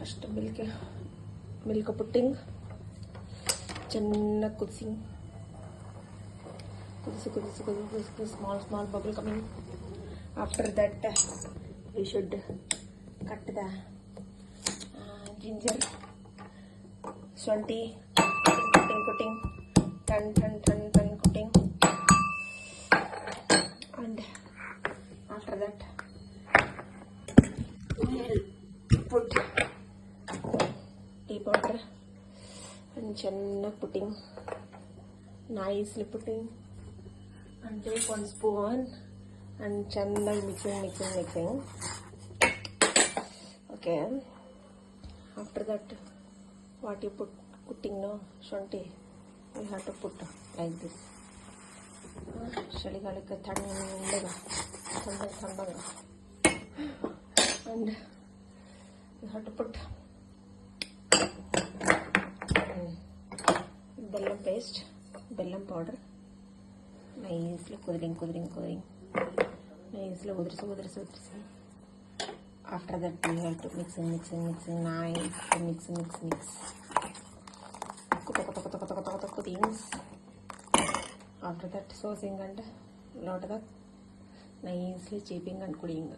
First milk putting ಚೆನ್ನಾಗಿ ಕುದಿಸಿ small bubble coming. After that we should cut the ginger, shunti, cutting, turn cutting, and after that we'll put tea powder and ಚೆನ್ನಾಗಿ putting, nicely putting, and take 1 spoon and ಚೆನ್ನಾಗಿ mixing. Okay, after that what you put cutting no shunti you have to put like this. ಚಳಿಗಾಲಕ್ಕೆ ತಣ್ಣಗೆ and you have to put bellam paste, bellam powder, nicely ಕುದಿರಿಂಗ್ nicely ಉದುರಿಸಿ. After that we have to mixing nice, mix ಕುದಿಂಗ್. After that saucing and lot of nicely chipping and cooling.